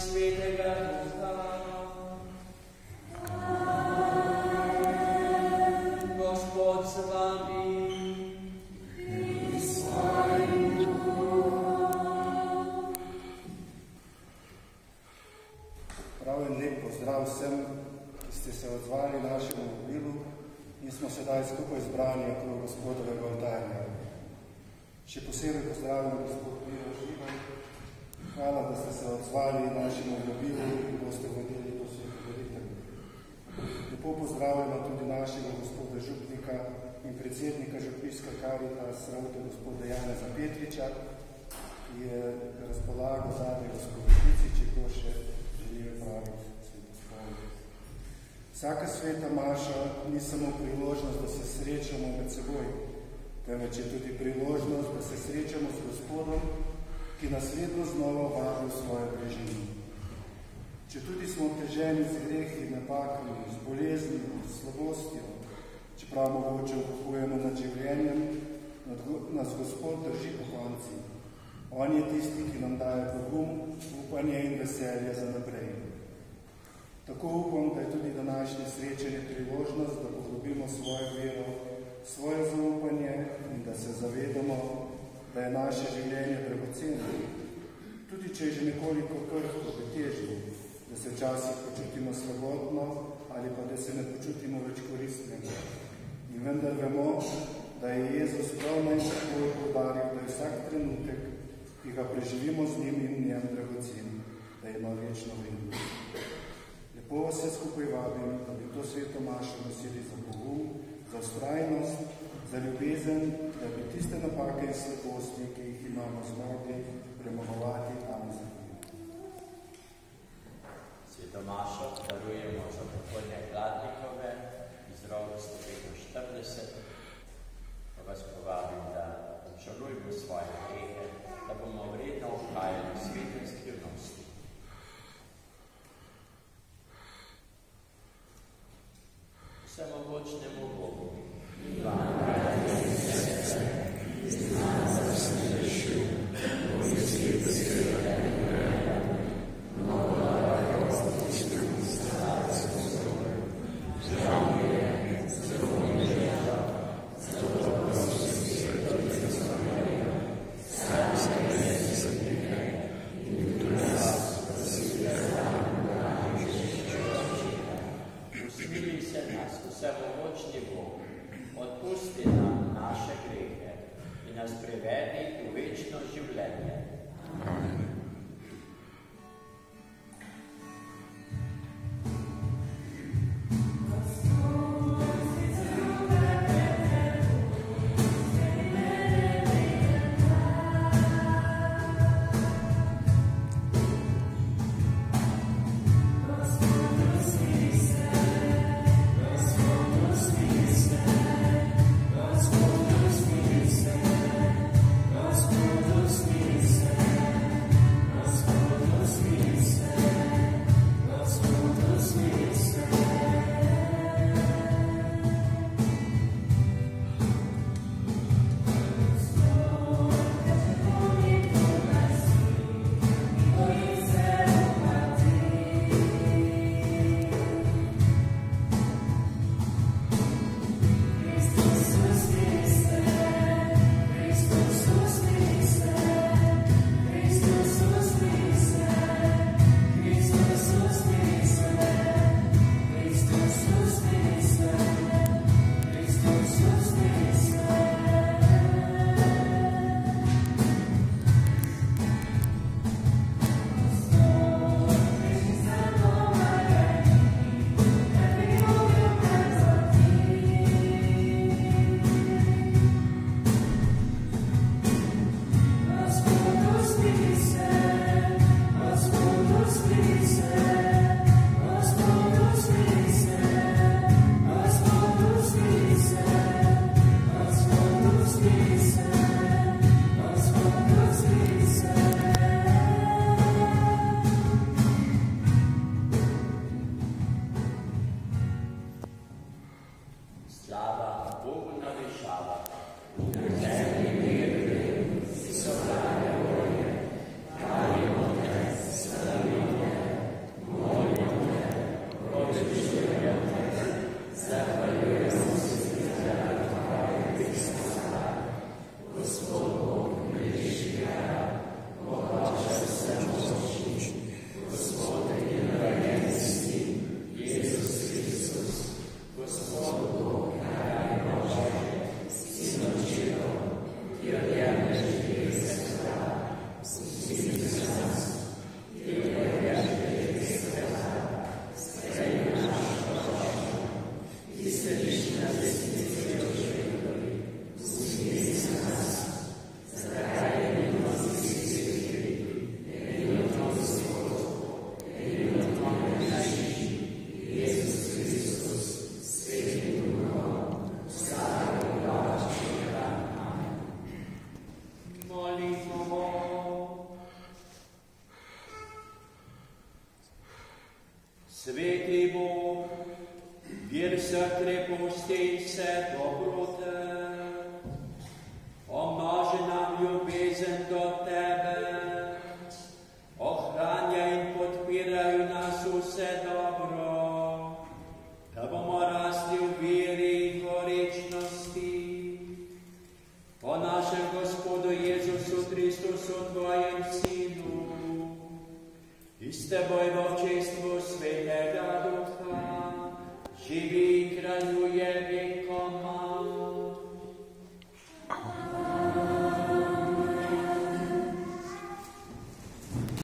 Svetega Duha. Gospod z vami. Prav in lep pozdrav vsem, ki ste se odzvali našemu vabilu in smo sedaj skupaj zbrani okrog Gospodovega oltarja. Še posebej pozdravljam gospod Miro Živan. Hvala, da ste se odzvali našemu vabilu in boste vodili to sveto molitev. Lepo pozdravljamo tudi našega gospoda župnika in predsednika župniške Karitas Sravte gospoda Janeza Petriča, ki je razpolagal zadnje gospodinici, če to še želi praviti svetospoved. Vsaka sveta maša ni samo priložnost, da se srečamo med seboj, temveč je tudi priložnost, da se srečamo s Gospodom, ki nas vedno znova vabi v svoje bližini. Če tudi smo obteženi z grehi, napakami, z boleznimi, s slabostjo, čeprav mogoče okupujemo nad življenjem, nas Gospod drži po konci. On je tisti, ki nam daje pogum, upanje in veselje za naprej. Tako upam, da je tudi današnje srečanje priložnost, da poglobimo svojo vero, svoje zaupanje in da se zavedamo, da je naše življenje dragoceno. Tudi če je že nekoliko krhko, težko, da se včasih počutimo slabotno ali pa da se ne počutimo več koristnega. In vendar vemo, da je Jezus prav najbolj poudaril, da je vsak trenutek, ki ga preživimo z njim in njem dragocen, da ima večno vrednost. Lepo vas vse skupaj vabim, da bi to sveto mašo nosili za pogum, za vztrajnost, za ljubezen, da bi tiste napake in slabosti, ki jih imamo zmogli, premagovati tam za njim. Sveto mašo darujemo za pokojne Hladnikove iz rodu 145. Pa vas povabim, da obžalujemo svoje grehe, da bomo vredno obhajali svete skrivnosti. Vsemogočnemu Bogu. Světý Bůh, věr se krepostí se dobrote, omnoži nám ljubezen do tebe, ochraňaj in podpiraj nás vse dobro, da bomo rasti v veri in gorečnosti. Po našem Gospodu Jezusu Kristusu, tvojem Sinu, i s teboj v občestvu Svetega Duha,